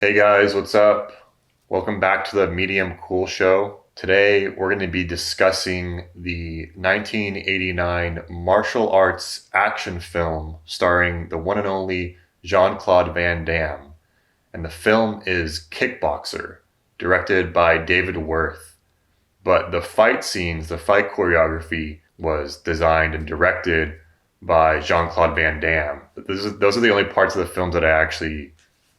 Hey guys, what's up? Welcome back to the Medium Cool Show. Today we're going to be discussing the 1989 martial arts action film starring the one and only Jean-Claude Van Damme. And the film is Kickboxer, directed by David Worth. But the fight scenes, the fight choreography was designed and directed by Jean-Claude Van Damme. Those are the only parts of the film that I actually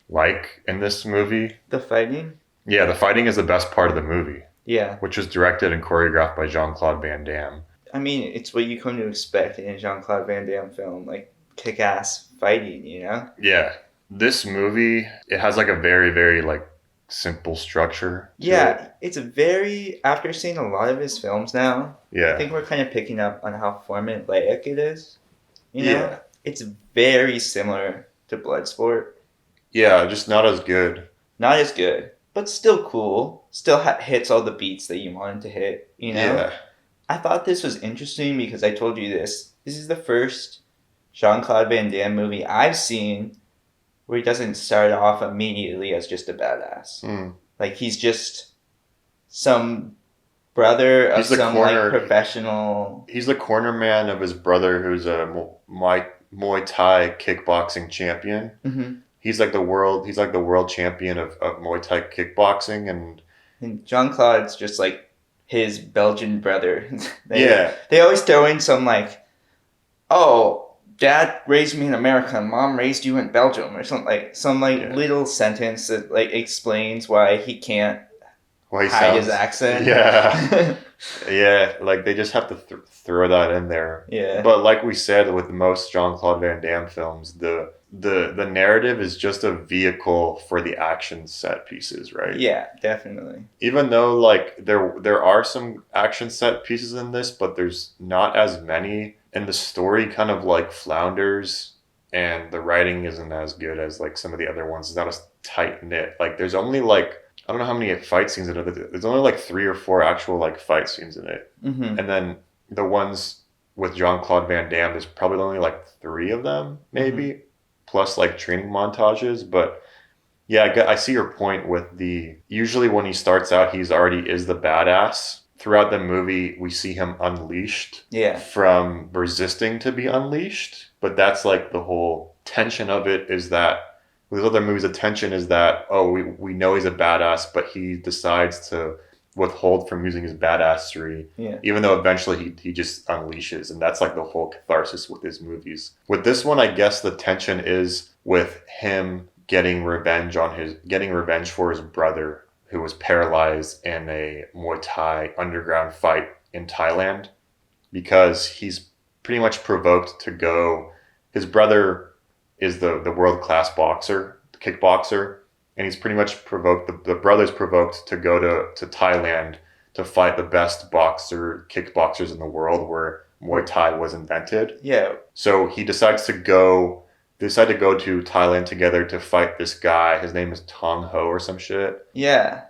like in this movie. The fighting? Yeah, the fighting is the best part of the movie, Yeah. which was directed and choreographed by Jean-Claude Van Damme. I mean, it's what you come to expect in a Jean-Claude Van Damme film, like kick-ass fighting, you know? Yeah, this movie, it has like a very, very like simple structure to it. Yeah, it's after seeing a lot of his films now, I Yeah, think we're kind of picking up on how formulaic it is, you know? yeah, It's very similar to Bloodsport. yeah, just not as good. Not as good, but still cool. Still hits all the beats that you want it to hit, you know? Yeah, I thought this was interesting because I told you this. This is the first Jean-Claude Van Damme movie I've seen where he doesn't start off immediately as just a badass. mm. Like he's just some brother of He's the some like corner. professional. He's the corner man of his brother, who's a Muay Thai kickboxing champion. Hmm. He's like the world. He's like the world champion of Muay Thai kickboxing, and And Jean-Claude's just like his Belgian brother. they yeah, they always throw in some like, oh, dad raised me in America and mom raised you in Belgium or something like some like yeah. little sentence that like explains why he can't Well, he hide his sounds. accent. Yeah. Yeah, like they just have to throw that in there. Yeah. But like we said with most Jean-Claude Van Damme films, the narrative is just a vehicle for the action set pieces, right? Yeah, definitely. Even though like there are some action set pieces in this, but there's not as many, and the story kind of like flounders, and the writing isn't as good as like some of the other ones. It's not as tight knit. Like there's only like I don't know how many fight scenes in it. There's only like three or four actual like fight scenes in it, Hmm. and then the ones with Jean-Claude Van Damme, there's probably only like three of them, Hmm. maybe, plus like training montages. But yeah, I see your point with the usually when he starts out, he's already is the badass. Throughout the movie, we see him unleashed Yeah. from resisting to be unleashed. But that's like the whole tension of it is that with other movies, the tension is that, oh, we know he's a badass, but he decides to withhold from using his badassery, Yeah. even though eventually he just unleashes. And that's like the whole catharsis with his movies. With this one, I guess the tension is with him getting revenge for his brother who was paralyzed in a Muay Thai underground fight in Thailand because he's pretty much provoked to go. His brother is the world class boxer, kickboxer, and he's pretty much provoked. The brother's provoked to go to Thailand to fight the best kickboxers in the world, where Muay Thai was invented. Yeah. So he decides to go. They decide to go to Thailand together to fight this guy. His name is Tong Ho or some shit. Yeah.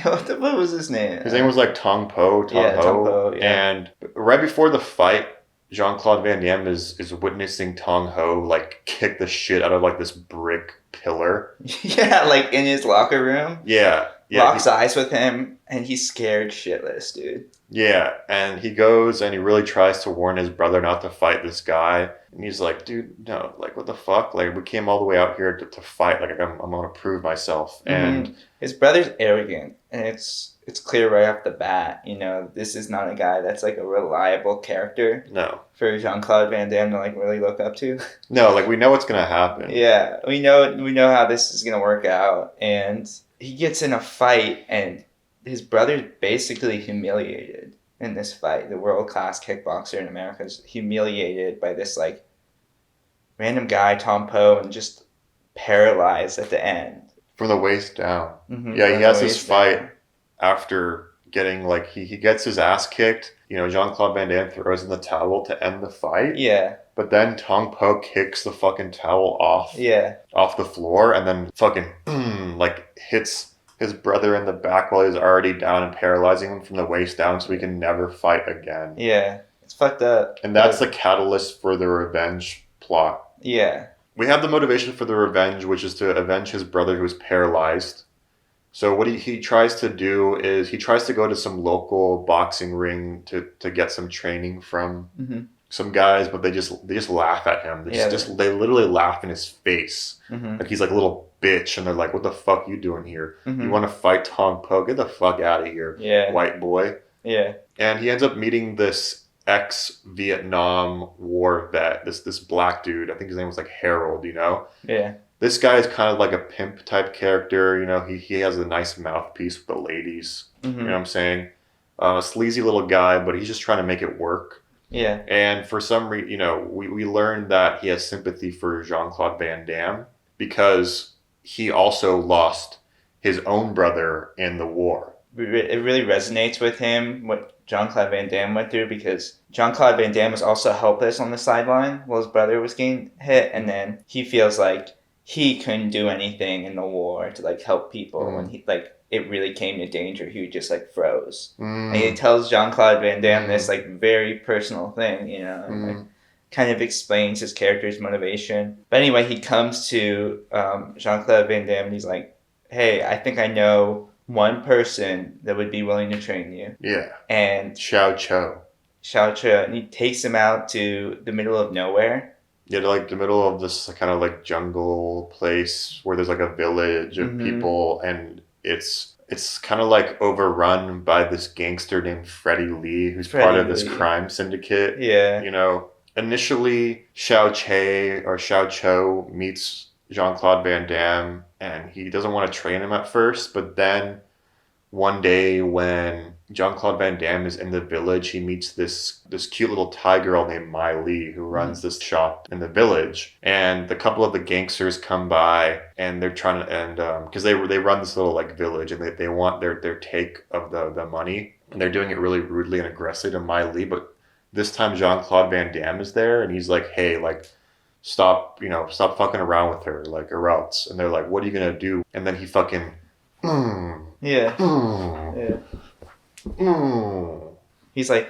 What was his name? His name was like Tong Yeah, Tom Ho. Poe, yeah. And right before the fight, Jean-Claude Van Damme is witnessing Tong Ho like kick the shit out of like this brick pillar. Yeah, like in his locker room. Yeah, yeah, Locks eyes with him and he's scared shitless, dude. yeah. And he goes and he really tries to warn his brother not to fight this guy. And he's like, dude, no, like what the fuck? Like we came all the way out here to fight. Like I'm gonna prove myself. Hmm. And His brother's arrogant and it's clear right off the bat, you know, this is not a guy that's like a reliable character no, for Jean-Claude Van Damme to like really look up to. no, like we know what's gonna happen. Yeah, we know how this is gonna work out, and he gets in a fight, and his brother's basically humiliated in this fight. The world class kickboxer in America is humiliated by this like random guy, Tom Poe, and just paralyzed at the end. From the waist down. Mm-hmm, Yeah, he has this fight after getting like he gets his ass kicked. You know, Jean-Claude Van Damme throws in the towel to end the fight. Yeah, But then Tong Po kicks the fucking towel yeah, off the floor and then fucking like hits his brother in the back while he's already down and paralyzing him from the waist down so he can never fight again. yeah. It's fucked up. And that's the catalyst for the revenge plot. Yeah. we have the motivation for the revenge, which is to avenge his brother who is paralyzed. So what he tries to do is he tries to go to some local boxing ring to get some training from some guys, but they just laugh at him. They literally laugh in his face. Like he's like a little bitch, and they're like, "What the fuck you doing here? You want to fight Tong Po? Get the fuck out of here, white boy." Yeah. And he ends up meeting this ex-Vietnam War vet, this black dude. I think his name was like Harold, you know? Yeah. This guy is kind of like a pimp type character, you know? He has a nice mouthpiece with the ladies, you know what I'm saying? A sleazy little guy, but he's just trying to make it work. Yeah. And for some reason, you know, we learned that he has sympathy for Jean-Claude Van Damme because he also lost his own brother in the war. It really resonates with him, what Jean-Claude Van Damme went through, because Jean-Claude Van Damme was also helpless on the sideline while his brother was getting hit, and then he feels like he couldn't do anything in the war to like help people when he like it really came to danger. He just like froze. And he tells Jean-Claude Van Damme this like very personal thing, you know, and, like, kind of explains his character's motivation. But anyway, he comes to Jean-Claude Van Damme and he's like, "Hey, I think I know one person that would be willing to train you." Yeah. And Xiao Cho. And he takes him out to the middle of nowhere. Yeah, to like the middle of this kind of like jungle place where there's like a village of people, and it's kind of like overrun by this gangster named Freddie Lee, who's part of this crime syndicate. Yeah. You know, initially Xiao Cho meets Jean-Claude Van Damme, and he doesn't want to train him at first, but then one day when Jean-Claude Van Damme is in the village, he meets this cute little Thai girl named Mai Li who runs this shop in the village, and a couple of the gangsters come by and they're trying to, and because they run this little like village, and they want their take of the money, and they're doing it really rudely and aggressively to Mai Li, but this time Jean-Claude Van Damme is there and he's like, "Hey, like, stop fucking around with her, like, or else." And they're like, "What are you gonna do?" And then he fucking He's like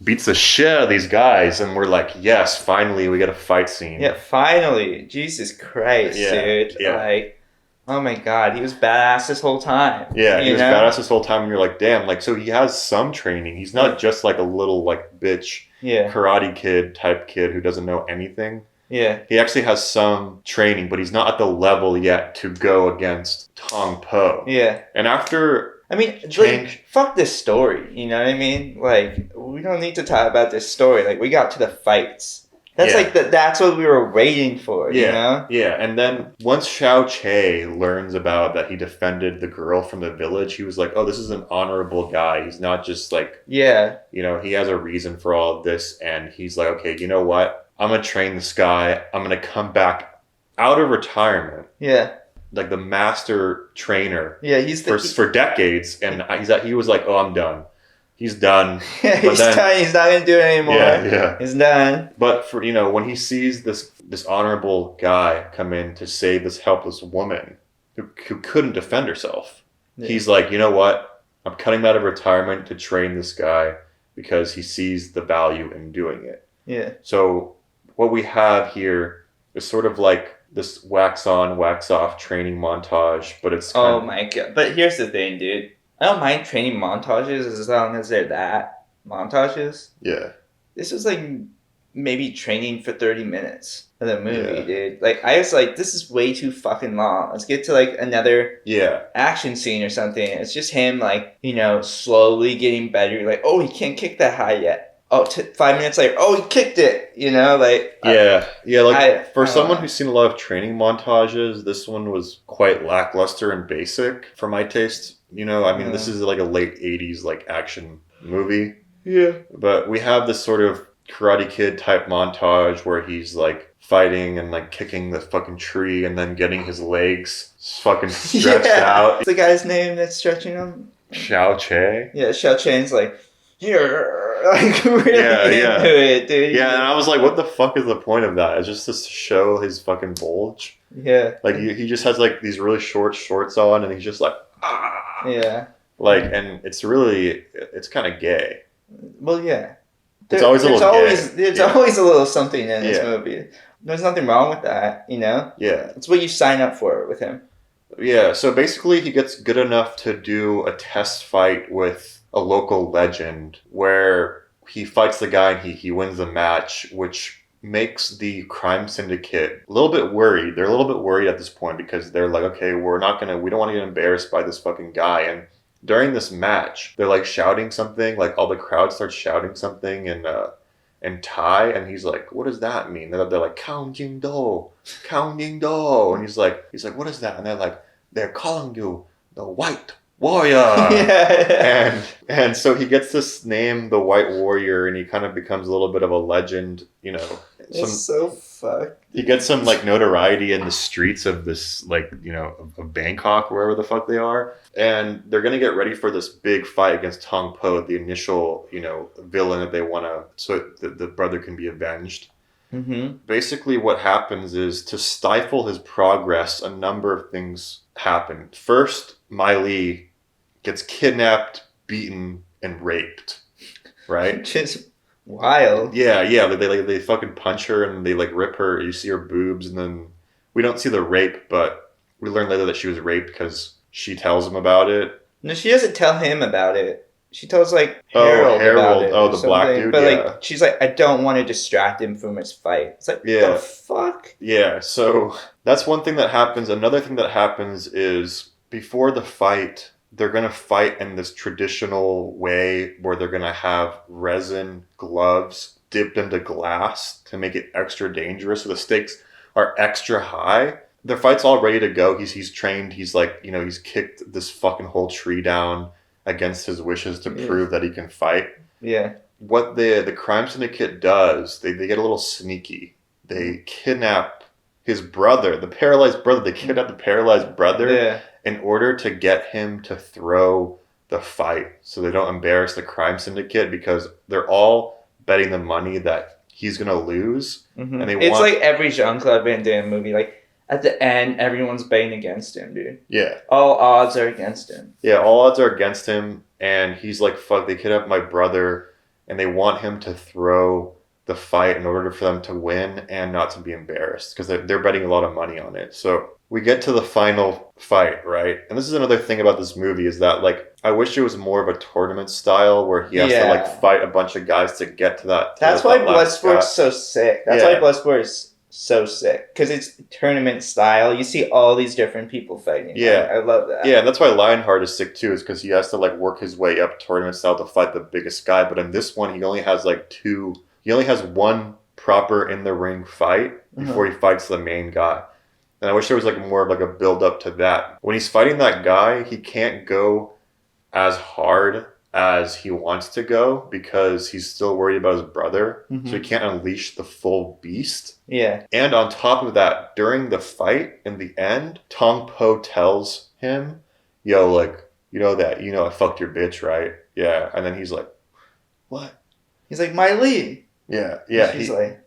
beats the shit out of these guys, and we're like, "Yes, finally we get a fight scene." Yeah, finally. Jesus Christ, dude. Yeah. Like, oh my god, he was badass this whole time. Yeah, he was badass this whole time, and you're like, damn, like, so he has some training. He's not just like a little like bitch karate kid type kid who doesn't know anything. Yeah. He actually has some training, but he's not at the level yet to go against Tong Po. Yeah. And after like, fuck this story, you know what I mean? Like, we don't need to talk about this story. Like, we got to the fights. That's that's what we were waiting for, you know? Yeah, and then once Xiao Che learns about that he defended the girl from the village, he was like, "Oh, this is an honorable guy. He's not just like..." Yeah. You know, he has a reason for all of this, and he's like, "Okay, you know what? I'm going to train this guy. I'm going to come back out of retirement." Yeah. Like the master trainer. Yeah, for decades, and he was like, "Oh, I'm done. He's done." Yeah, done. He's not gonna do it anymore. Yeah. He's done. But for, you know, when he sees this honorable guy come in to save this helpless woman who couldn't defend herself, he's like, "You know what? I'm cutting him out of retirement to train this guy because he sees the value in doing it." Yeah. So what we have here is sort of like this wax on, wax off training montage, but it's my god. But here's the thing, dude. I don't mind training montages as long as they're that montages. Yeah. This was like maybe training for 30 minutes of the movie, dude. Like, I was like, this is way too fucking long. Let's get to like another action scene or something. It's just him like, you know, slowly getting better. Like, oh, he can't kick that high yet. Oh, 5 minutes later, oh, he kicked it. You know, like... Like, for someone who's seen a lot of training montages, this one was quite lackluster and basic for my taste. You know, I mean, this is like a late 80s, like, action movie. Yeah. But we have this sort of Karate Kid type montage where he's, like, fighting and, like, kicking the fucking tree and then getting his legs fucking stretched out. What's the guy's name that's stretching him? Xiao Che? Yeah, Xiao Chen's like... like really into it, dude. Yeah, and I was like, what the fuck is the point of that? It's just to show his fucking bulge. Yeah. Like, he just has like these really short shorts on, and he's just like, Yeah. Like, and it's kind of gay. Well, yeah. It's always a little there's always a little something in this Yeah. movie. There's nothing wrong with that, you know? Yeah. It's what you sign up for with him. Yeah, so basically he gets good enough to do a test fight with a local legend where he fights the guy and he wins the match, which makes the crime syndicate a little bit worried. They're a little bit worried at this point because they're like, okay, we don't want to get embarrassed by this fucking guy. And during this match, they're like shouting something, like all the crowd starts shouting something in Thai, and he's like, what does that mean? They're like, Count Jing Do, Count Jing Do. And he's like, what is that? And they're like, they're calling you the White Warrior. Yeah. And so he gets this name, the White Warrior, and he kind of becomes a little bit of a legend, you know. It's so fucked. He gets some like notoriety in the streets of this, like, you know, of Bangkok, wherever the fuck they are. And they're gonna get ready for this big fight against Tong Po, the initial, you know, villain that they wanna, so the brother can be avenged. Mm-hmm. Basically, what happens is to stifle his progress, a number of things happen. First, Mai Li gets kidnapped, beaten, and raped. Right? Just wild. Yeah. They fucking punch her and they like rip her. You see her boobs, and then we don't see the rape, but we learn later that she was raped because she tells him about it. No, she doesn't tell him about it. She tells like Harold about it. Oh, the black dude. But yeah. like, she's like, I don't want to distract him from his fight. It's like, Yeah. the fuck? Yeah, so that's one thing that happens. Another thing that happens is before the fight, they're going to fight in this traditional way where they're going to have resin gloves dipped into glass to make it extra dangerous. So the stakes are extra high. Their fight's all ready to go. He's trained. He's like, you know, he's kicked this fucking whole tree down against his wishes to prove that he can fight. Yeah. What the crime syndicate does, they get a little sneaky. They kidnap his brother, the paralyzed brother. They kidnap the paralyzed brother in order to get him to throw the fight so they don't embarrass the crime syndicate, because they're all betting the money that he's going to lose. Mm-hmm. And it's like every Jean-Claude Van Damme movie. Like, at the end, everyone's betting against him, dude. Yeah. All odds are against him. Yeah, all odds are against him. And he's like, fuck, they kidnapped my brother. And they want him to throw the fight in order for them to win and not to be embarrassed, because they're betting a lot of money on it. So we get to the final fight, right? And this is another thing about this movie, is that, like, I wish it was more of a tournament style where he has to, like, fight a bunch of guys to get to that. That's why Bloodsport's so sick. That's why Bloodsport is so sick, because it's tournament style. You see all these different people fighting. Yeah, I love that. Yeah, and that's why Lionheart is sick too, is because he has to like work his way up tournament style to fight the biggest guy. But in this one, he only has like two. He only has one proper in the ring fight before he fights the main guy. And I wish there was like more of like a build up to that. When he's fighting that guy, he can't go as hard as he wants to go because he's still worried about his brother. So he can't unleash the full beast. Yeah. And on top of that, during the fight, in the end, Tong Po tells him, yo, like, I fucked your bitch, right? Yeah. And then he's like, what? He's like, Mai Li. Yeah. Yeah. He's like...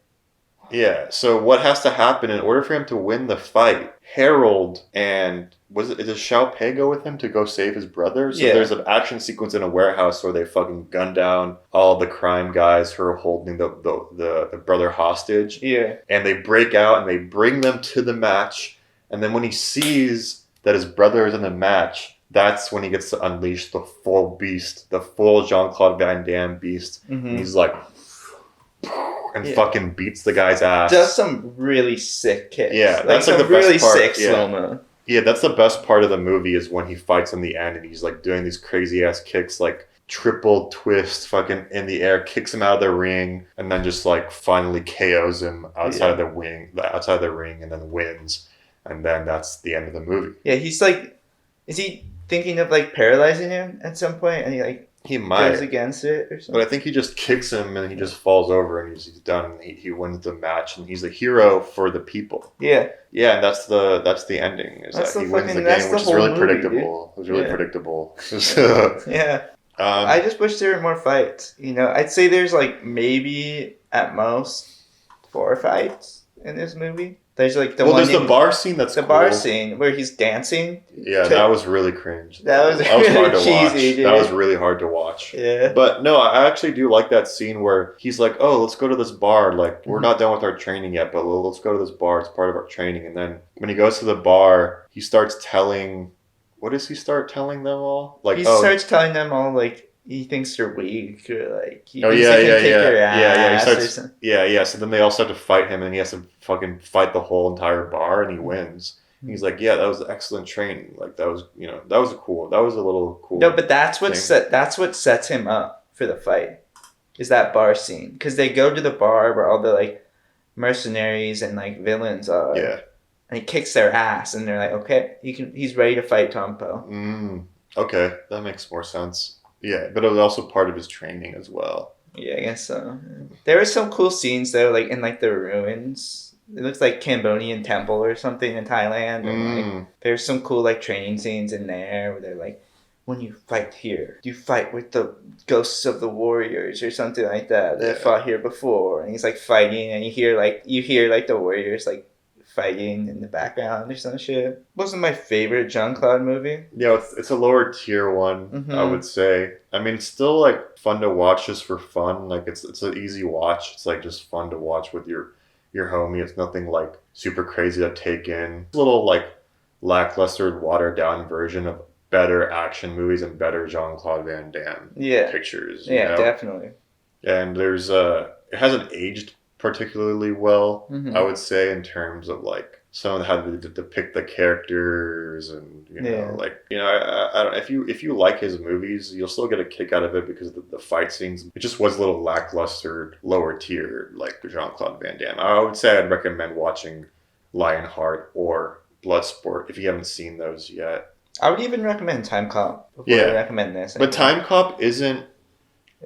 Yeah. So what has to happen in order for him to win the fight? Harold and... Does Xiao Pei go with him to go save his brother? So there's an action sequence in a warehouse where they fucking gun down all the crime guys who are holding the brother hostage. Yeah. And they break out and they bring them to the match. And then when he sees that his brother is in the match, that's when he gets to unleash the full beast, the full Jean-Claude Van Damme beast. And he's like... and fucking beats the guy's ass. Does some really sick kicks. Yeah, that's like the best really part. Sick slow-mo. Yeah, that's the best part of the movie, is when he fights in the end and he's like doing these crazy ass kicks, like triple twist fucking in the air, kicks him out of the ring, and then just like finally KOs him outside of the ring, and then wins. And then that's the end of the movie. Yeah, he's like, is he thinking of like paralyzing him at some point? And he might goes against it or something. But I think he just kicks him and he just falls over and he's done. He wins the match and he's a hero for the people. Yeah. Yeah, and that's the ending. He wins the game, which is really predictable. It was really predictable. Yeah. I just wish there were more fights. I'd say there's like maybe at most 4 fights in this movie. There's like the Well, one there's the bar scene that's the cool. bar scene where he's dancing. Yeah, that was really cringe. That was hard really to cheesy, watch. dude. That was really hard to watch. Yeah. But no, I actually do like that scene where he's like, "Oh, let's go to this bar. Like, we're not done with our training yet, but let's go to this bar. It's part of our training." And then when he goes to the bar, he starts telling. What does he start telling them all? Like, He oh, starts telling them all like he thinks they're weak or like he oh thinks yeah, he can yeah, kick yeah, your yeah, yeah. He ass or starts, something. yeah. So then they all start to fight him, and he has to fucking fight the whole entire bar, and he wins. And he's like, "Yeah, that was excellent training. Like that was, that was cool. That was a little cool." No, but that's what thing. that's what sets him up for the fight. Is that bar scene because they go to the bar where all the like mercenaries and like villains are. Yeah. And he kicks their ass, and they're like, "Okay, he's ready to fight Tompo." Okay, that makes more sense. Yeah, but it was also part of his training as well. Yeah, I guess so. There were some cool scenes though, like in like the ruins. It looks like Cambodian temple or something in Thailand, and like there's some cool like training scenes in there where they're like, when you fight here, you fight with the ghosts of the warriors or something like that fought here before, and he's like fighting, and you hear like the warriors like fighting in the background or some shit. Wasn't my favorite Jean-Claude movie. Yeah, it's a lower tier one, I would say. I mean, it's still like fun to watch just for fun. Like it's an easy watch. It's like just fun to watch with your homie. It's nothing like super crazy to take in. It's a little like lackluster, watered down version of better action movies and better Jean-Claude Van Damme pictures. Yeah, definitely. And there's it hasn't aged particularly well, I would say, in terms of like some of how to depict the characters, and I don't, if you like his movies, you'll still get a kick out of it because the fight scenes, it just was a little lackluster, lower tier like Jean-Claude Van Damme. I would say I'd recommend watching Lionheart or Bloodsport if you haven't seen those yet. I would even recommend Time Cop before I recommend this. But Time Cop isn't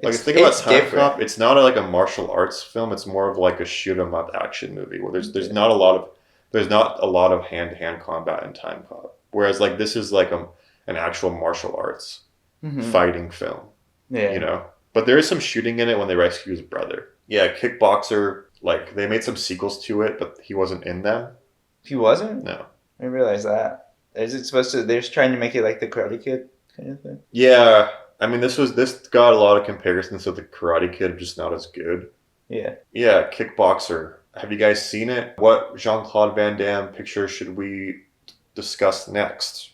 like, think about Time Cop. It's not like a martial arts film. It's more of like a shoot 'em up action movie where there's not a lot of hand to hand combat in Time Cop. Whereas like this is like an actual martial arts fighting film. Yeah. But there is some shooting in it when they rescue his brother. Yeah, Kickboxer. Like they made some sequels to it, but he wasn't in them. He wasn't? No. I didn't realize that. Is it supposed to? They're just trying to make it like the Karate Kid kind of thing. Yeah. I mean, this got a lot of comparisons to the Karate Kid, just not as good. Yeah. Yeah, Kickboxer. Have you guys seen it? What Jean-Claude Van Damme picture should we discuss next?